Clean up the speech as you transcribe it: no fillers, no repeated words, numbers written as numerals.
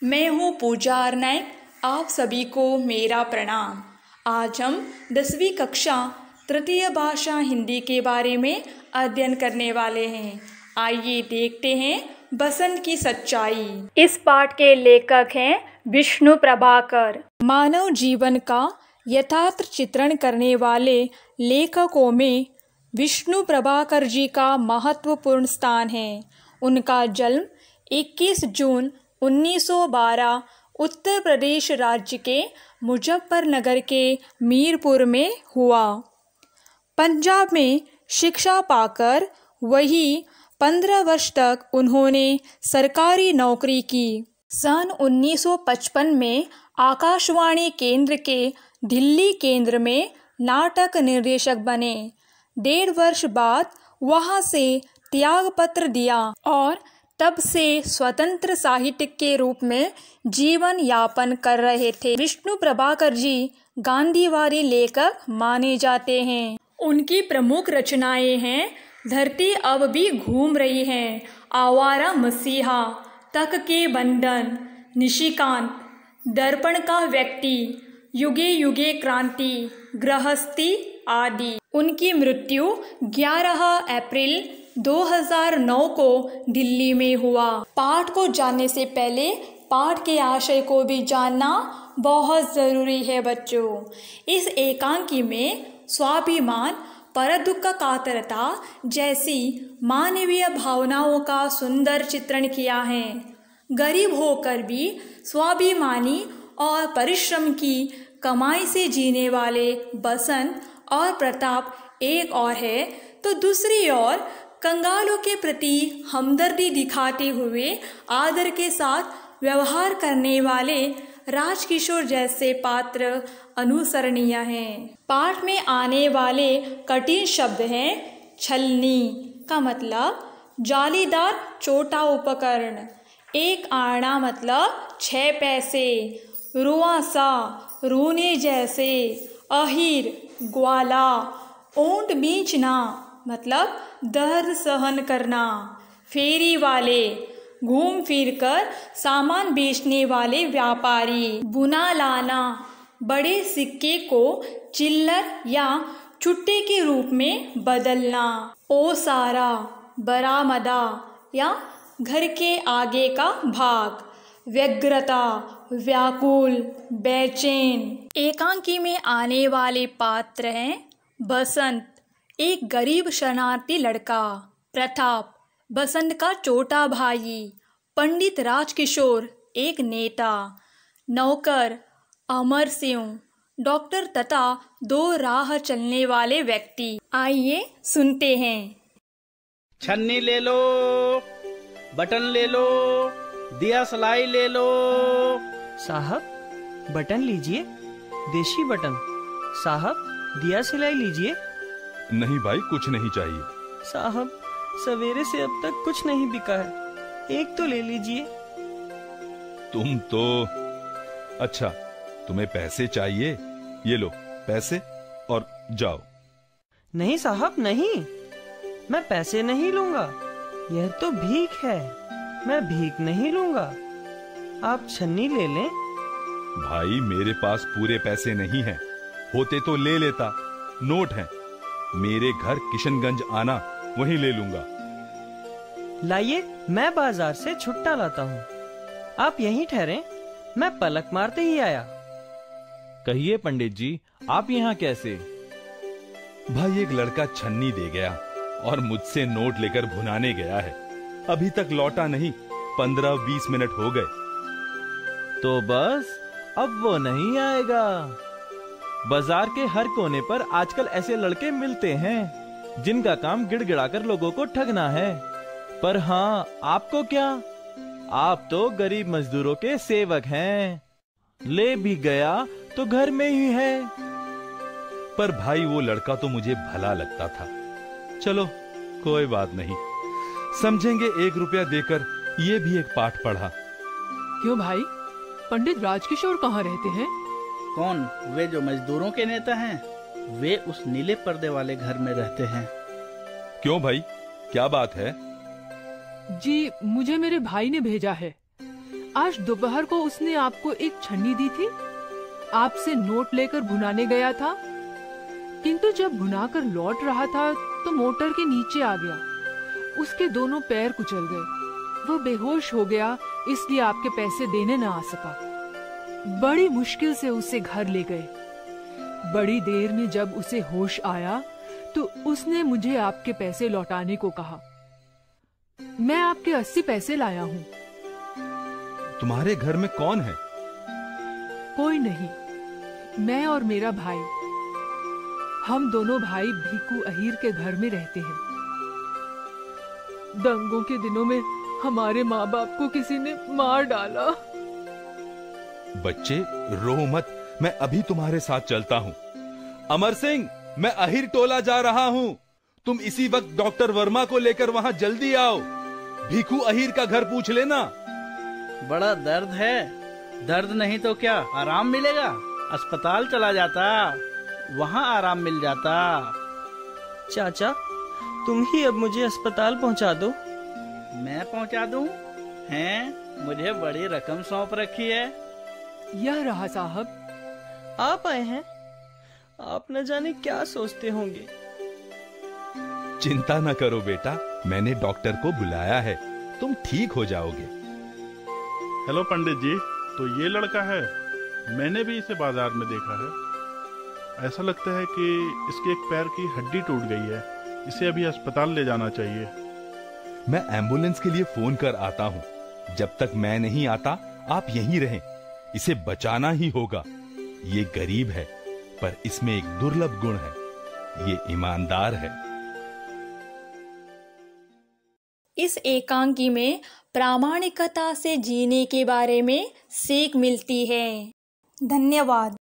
मैं हूँ पूजा नायक। आप सभी को मेरा प्रणाम। आज हम 10वीं कक्षा तृतीय भाषा हिंदी के बारे में अध्ययन करने वाले हैं। आइए देखते हैं बसंत की सच्चाई। इस पाठ के लेखक हैं विष्णु प्रभाकर। मानव जीवन का यथार्थ चित्रण करने वाले लेखकों में विष्णु प्रभाकर जी का महत्वपूर्ण स्थान है। उनका जन्म 21 जून 1912 उत्तर प्रदेश राज्य के मुजफ्फरनगर के मीरपुर में हुआ। पंजाब में शिक्षा पाकर वही 15 वर्ष तक उन्होंने सरकारी नौकरी की। सन 1955 में आकाशवाणी केंद्र के दिल्ली केंद्र में नाटक निर्देशक बने। 1.5 वर्ष बाद वहां से त्यागपत्र दिया और तब से स्वतंत्र साहित्यिक के रूप में जीवन यापन कर रहे थे। विष्णु प्रभाकर जी गांधीवादी लेखक माने जाते हैं। उनकी प्रमुख रचनाएं हैं धरती अब भी घूम रही है, आवारा मसीहा, तक के बंधन, निशिकांत, दर्पण का व्यक्ति, युगे युगे क्रांति, गृहस्थी आदि। उनकी मृत्यु 11 अप्रैल 2009 को दिल्ली में हुआ। पाठ को जानने से पहले पाठ के आशय को भी जानना बहुत ज़रूरी है बच्चों। इस एकांकी में स्वाभिमान, परदुःख कातरता जैसी मानवीय भावनाओं का सुंदर चित्रण किया है। गरीब होकर भी स्वाभिमानी और परिश्रम की कमाई से जीने वाले बसंत और प्रताप एक और है, तो दूसरी ओर कंगालों के प्रति हमदर्दी दिखाते हुए आदर के साथ व्यवहार करने वाले राजकिशोर जैसे पात्र अनुसरणीय हैं। पाठ में आने वाले कठिन शब्द हैं छलनी का मतलब जालीदार छोटा उपकरण, एक आना मतलब 6 पैसे, रुआसा रूने जैसे, अहीर ग्वाला, ऊंट बेचना मतलब दर्द सहन करना, फेरी वाले घूम फिर कर सामान बेचने वाले व्यापारी, बुना लाना बड़े सिक्के को चिल्लर या छुट्टे के रूप में बदलना, ओसारा बरामदा या घर के आगे का भाग, व्यग्रता व्याकुल बेचैन। एकांकी में आने वाले पात्र हैं बसंत, एक गरीब शरणार्थी लड़का, प्रताप बसंत का छोटा भाई, पंडित राजकिशोर एक नेता, नौकर अमर सिंह, डॉक्टर तथा 2 राह चलने वाले व्यक्ति। आइए सुनते हैं। छन्नी ले लो, बटन ले लो, दिया सलाई ले लो। साहब बटन लीजिए, देशी बटन। साहब दिया सिलाई लीजिए। नहीं भाई, कुछ नहीं चाहिए। साहब सवेरे से अब तक कुछ नहीं बिका है, एक तो ले लीजिए। तुम तो अच्छा, तुम्हें पैसे चाहिए? ये लो पैसे और जाओ। नहीं साहब नहीं, मैं पैसे नहीं लूंगा, यह तो भीख है, मैं भीख नहीं लूंगा। आप छन्नी ले लें। भाई मेरे पास पूरे पैसे नहीं हैं, होते तो ले लेता, नोट हैं। मेरे घर किशनगंज आना, वहीं ले लूंगा। लाइए, मैं बाजार से छुट्टा लाता हूँ, आप यहीं ठहरें, मैं पलक मारते ही आया। कहिए पंडित जी, आप यहाँ कैसे? भाई एक लड़का छन्नी दे गया और मुझसे नोट लेकर भुनाने गया है, अभी तक लौटा नहीं। 15-20 मिनट हो गए। तो बस अब वो नहीं आएगा। बाजार के हर कोने पर आजकल ऐसे लड़के मिलते हैं जिनका काम गिड़गिड़ाकर लोगों को ठगना है। पर हाँ, आपको क्या, आप तो गरीब मजदूरों के सेवक हैं। ले भी गया तो घर में ही है। पर भाई वो लड़का तो मुझे भला लगता था। चलो कोई बात नहीं, समझेंगे। 1 रुपया देकर ये भी एक पाठ पढ़ा। क्यों भाई, पंडित राजकिशोर कहाँ रहते हैं? कौन? वे जो मजदूरों के नेता हैं, वे उस नीले पर्दे वाले घर में रहते हैं। क्यों भाई, क्या बात है? जी मुझे मेरे भाई ने भेजा है। आज दोपहर को उसने आपको एक छन्नी दी थी। आपसे नोट लेकर भुनाने गया था, किंतु जब भुनाकर लौट रहा था तो मोटर के नीचे आ गया। उसके दोनों पैर कुचल गए। वो बेहोश हो गया, इसलिए आपके पैसे देने न आ सका। बड़ी मुश्किल से उसे घर ले गए। बड़ी देर में जब उसे होश आया तो उसने मुझे आपके पैसे लौटाने को कहा। मैं आपके 80 पैसे लाया हूँ। तुम्हारे घर में कौन है? कोई नहीं, मैं और मेरा भाई। हम दोनों भाई भीखू अहीर के घर में रहते हैं। दंगों के दिनों में हमारे माँ बाप को किसी ने मार डाला। बच्चे रो मत, मैं अभी तुम्हारे साथ चलता हूँ। अमर सिंह, मैं अहीर टोला जा रहा हूँ। तुम इसी वक्त डॉक्टर वर्मा को लेकर वहाँ जल्दी आओ। भीखू अहीर का घर पूछ लेना। बड़ा दर्द है। दर्द नहीं तो क्या आराम मिलेगा? अस्पताल चला जाता, वहाँ आराम मिल जाता। चाचा, तुम ही अब मुझे अस्पताल पहुंचा दो। मैं पहुँचा दूँ? हैं, मुझे बड़ी रकम सौंप रखी है। यह रहा साहब। आप आए हैं, आप न जाने क्या सोचते होंगे। चिंता न करो बेटा, मैंने डॉक्टर को बुलाया है, तुम ठीक हो जाओगे। हेलो पंडित जी, तो ये लड़का है? मैंने भी इसे बाजार में देखा है। ऐसा लगता है कि इसके एक पैर की हड्डी टूट गई है। इसे अभी अस्पताल ले जाना चाहिए। मैं एम्बुलेंस के लिए फोन कर आता हूँ। जब तक मैं नहीं आता आप यहीं रहें। इसे बचाना ही होगा। ये गरीब है, पर इसमें एक दुर्लभ गुण है, ये ईमानदार है। इस एकांकी में प्रामाणिकता से जीने के बारे में सीख मिलती है। धन्यवाद।